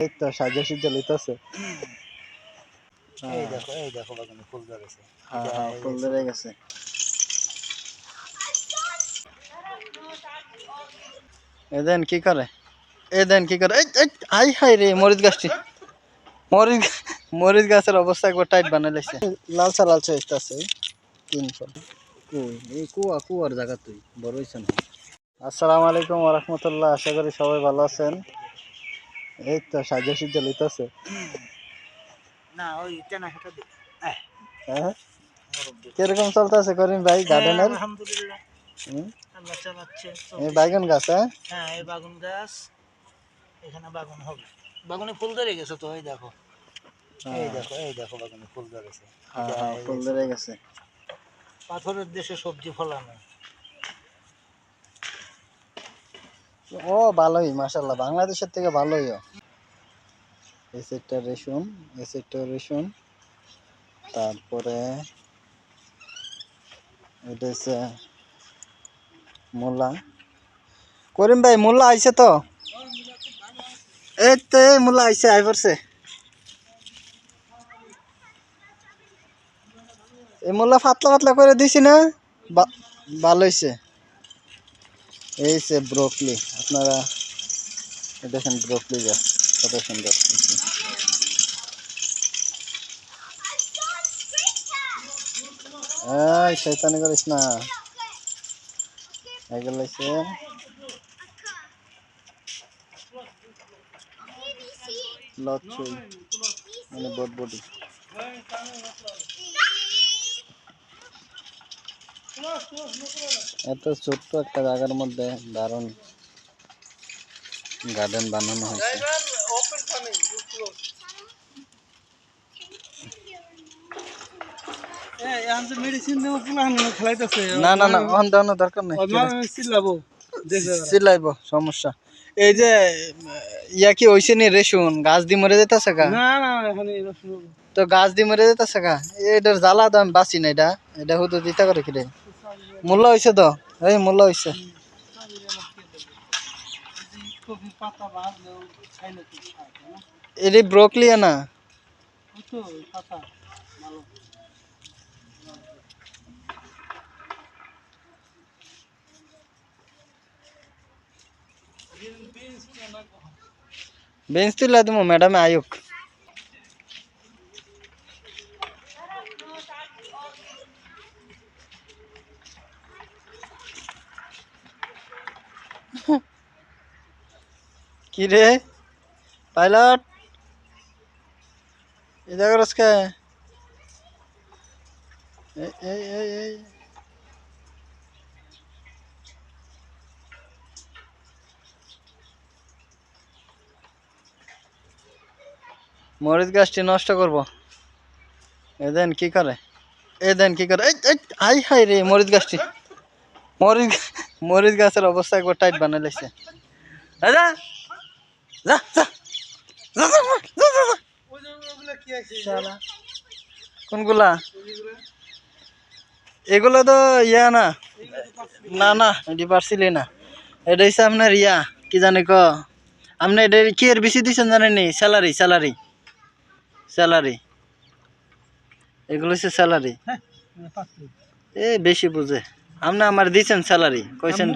এই তো সাজা সিজা লইতাছে। এই দেখো বাগানে ফুল ধরেছে। হ্যাঁ হ্যাঁ ফুল ধরে গেছে। এদেন কি করে? এদেন কি করে? হাই হাই রে মরিচ গাছটি। মরিচ মরিচ গাছের অবস্থা একবার টাইট বানাই লাইছে। লালচা লালচা হইতাছে। তিন ফল। কই এই কুয়ার জায়গা তুই বড় হইছ না। আসসালামু আলাইকুম ওয়া রাহমাতুল্লাহ। আশা করি সবাই ভালো আছেন। এই তো সাজা সিজা লইতাছে। না ওই টেনা হেটা দে। হ্যাঁ কিরকম চলতেছে করিম ভাই গার্ডেনের? আলহামদুলিল্লাহ আল্লাহ চালাচ্ছে। এই বাইগন গাছ হ্যাঁ এই বাগুন গাছ, এখানে বাগুন হবে। বাগুনে ফুল ধরে গেছে তো, এই দেখো এই দেখো বাগুনে ফুল ধরেছে। হ্যাঁ হ্যাঁ ফুল ধরে গেছে। পাথরের দেশে সবজি ফলানো। ও ভালোই মাশাআল্লাহ, বাংলাদেশের থেকে ভালোই। এই সেটটা রেশন, তারপরে এটা হচ্ছে মূলা। করিম ভাই মূলা আইছে তো? এই তো এই মূলা আইছে, আই পড়ছে। এই মূলা পাতলা পাতলা করে দিছি না, ভালো হয়েছে। এই যে ব্রোকলি, আপনারা দেখেন ব্রোকলি গাছ কত সুন্দর। এই শয়তানি করিস না। এগুলো হচ্ছে লচ্ছই, মানে বটবটি। এত ছোট্ট একটা জায়গার মধ্যে দারুণ গার্ডেন বানানো হয়েছে। না না না অন দেওয়ানোর দরকার নেই, চিল্লাইব সমস্যা। এই যে ইয়া কি হইছে নি রেশন গাছ দি মরে যেতেছে গা? তো গাছ দি মরে যেতেছে গা, এটার জ্বালা দাম বাঁচি না। এটা হুদু দিতে করে কি রে? মূল্য হয়েছে তো, এই মূল্য হয়েছে। এটি ব্রোকলি না? বেঞ্চ তুলে দেবো ম্যাডামে আয়ুক। কি রে পাইলট, এই জায়গা রসকে এই মরিচ গাছটি নষ্ট করব। এদেন কি করে? হাই হাই রে মরিচ গাছটি। মরিচ মরিচ গাছের অবস্থা একবার টাইট বানাই লাইছে। যা যা যা যা যা যা যা। কোনগুলা? এগুলো তো ইয়া না, না না এটি পারছিলি না। এটা হচ্ছে আপনার ইয়া কি জানি ক, আপনি এটা কি এর বেশি দিচ্ছেন জানেননি? স্যালারি স্যালারি স্যালারি, এগুলো হচ্ছে স্যালারি। এ বেশি বুঝে। আপনি আমার দিচ্ছেন স্যালারি, কইছেন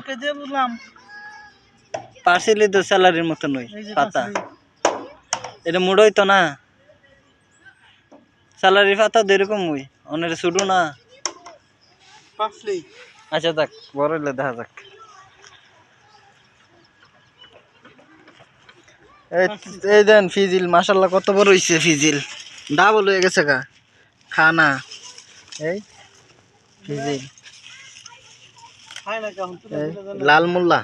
পার্সেলি তো স্যালারির মতো নই পাতা। এটা মুড়োই তো না, স্যালারি পাতা তো এরকম ওই অনেক শুধু না। আচ্ছা যাক, বড় হইলে দেখা যাক। এই দেন ফিজিল, মাশাল্লাহ কত বড় হইছে ফিজিল, ডাবল হয়ে গেছে গা খানা। এই ফিজিল লাল মোল্লা।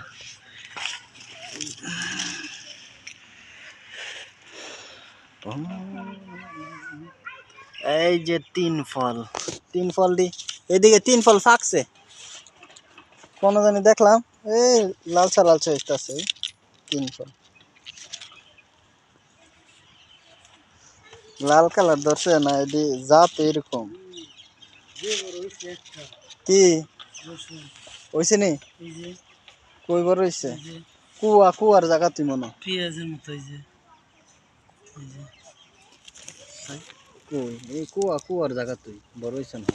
এই যে তিন ফল দি এদিকে তিন ফল ফাঁকছে কোন জানি দেখলাম। এই লালচা লালচা হইতাছে তিন ফল, লাল কালার ধরছে না, এটি জাত এরকম। কি হইছে নি? কই বড় হইছে? কুয়ার জায়গা তুই মনে পেঁয়াজের মতো হইছে। কই এই কুয়া কুয়ার জায়গা তুই বড় হইছে না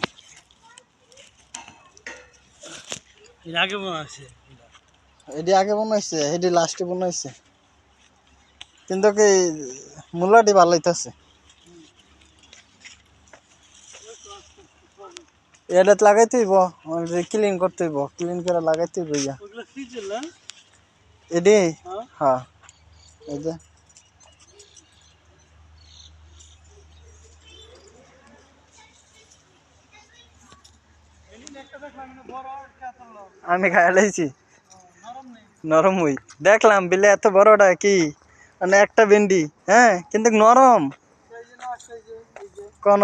এর আগে মনে আছে এডি আগে বানাইছে এডি লাস্টে বানাইছে কিন্তু কি মূলাটি ভালো হইতাছে এটা লাগাইতে হইব ক্লিন করতে হইব ক্লিন করে লাগাইতে হইব ইয়া ওগুলো ফ্রিজের না এডি হ্যাঁ এই যে আমি খাই লাইছি নরম হই দেখলাম বিলে এত বড়টা কি মানে একটা ভেন্ডি হ্যাঁ কিন্তু নরম কোন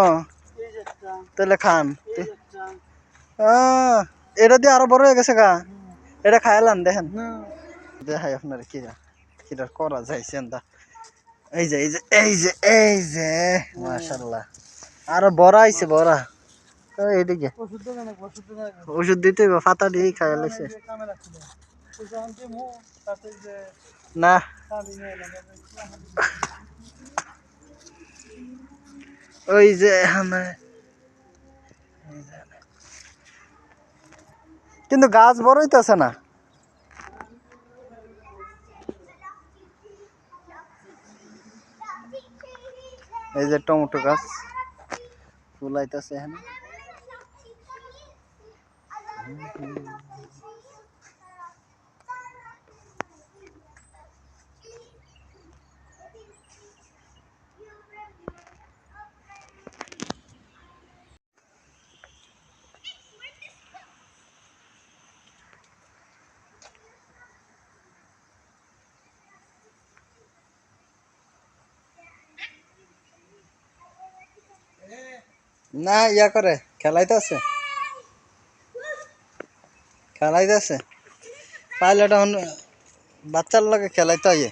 তাহলে খান এটা দিয়ে আরো বড় হয়ে গেছে গা এটা খাইলাম দেখেন দেখাই আপনার কিরা করা যায় সেন্দা এই যে এই যে এই যে এই যে মাশাআল্লাহ আরো বড় আইছে বড় এইদিকে ওষুধ দিতে পাতা দিয়ে খাই লাইছে না ওই যে কিন্তু গাছ বড় হইতাছে না এই যে টমেটো গাছ ফুল আইতাছে এখানে না ইয়া করে খেলাইতেছে খেলাইতেছে পাইলট এখন বাচ্চার লাগে খেলাইতে হয়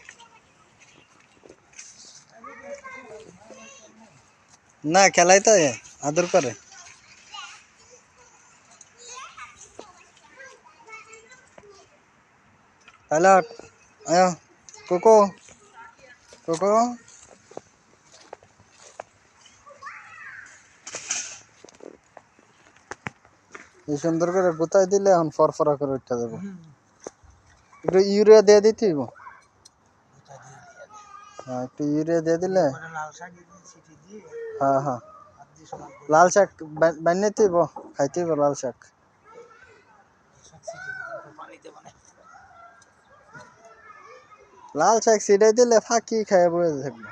না খেলাইতে হয় আদর করে পাইলট আয় কোকো কোকো এই সুন্দর করে গুতাই দিলে এখন ফরফরা করে উঠতে যাবো একটু ইউরিয়া দিয়ে দিতে হইব হ্যাঁ একটু ইউরিয়া দিয়ে দিলে হ্যাঁ হ্যাঁ লাল শাক বানিয়ে হইব খাইতে হইব লাল শাক লাল শাক ছিটাই দিলে ফাঁকি খাই বয়ে থাকবে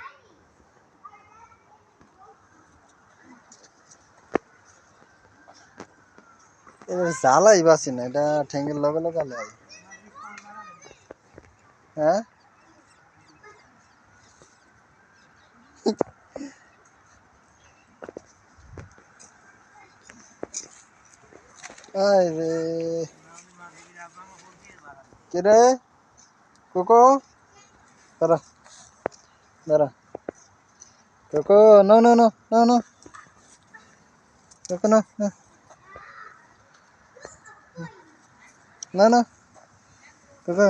এবার জ্বালাই বাসি না এটা ঠেঙ্গের লগে লগে আলাই হ্যাঁ রে কে রে কোকো দাঁড়া দাঁড়া Koko no no no no no Koko no no না না কোকো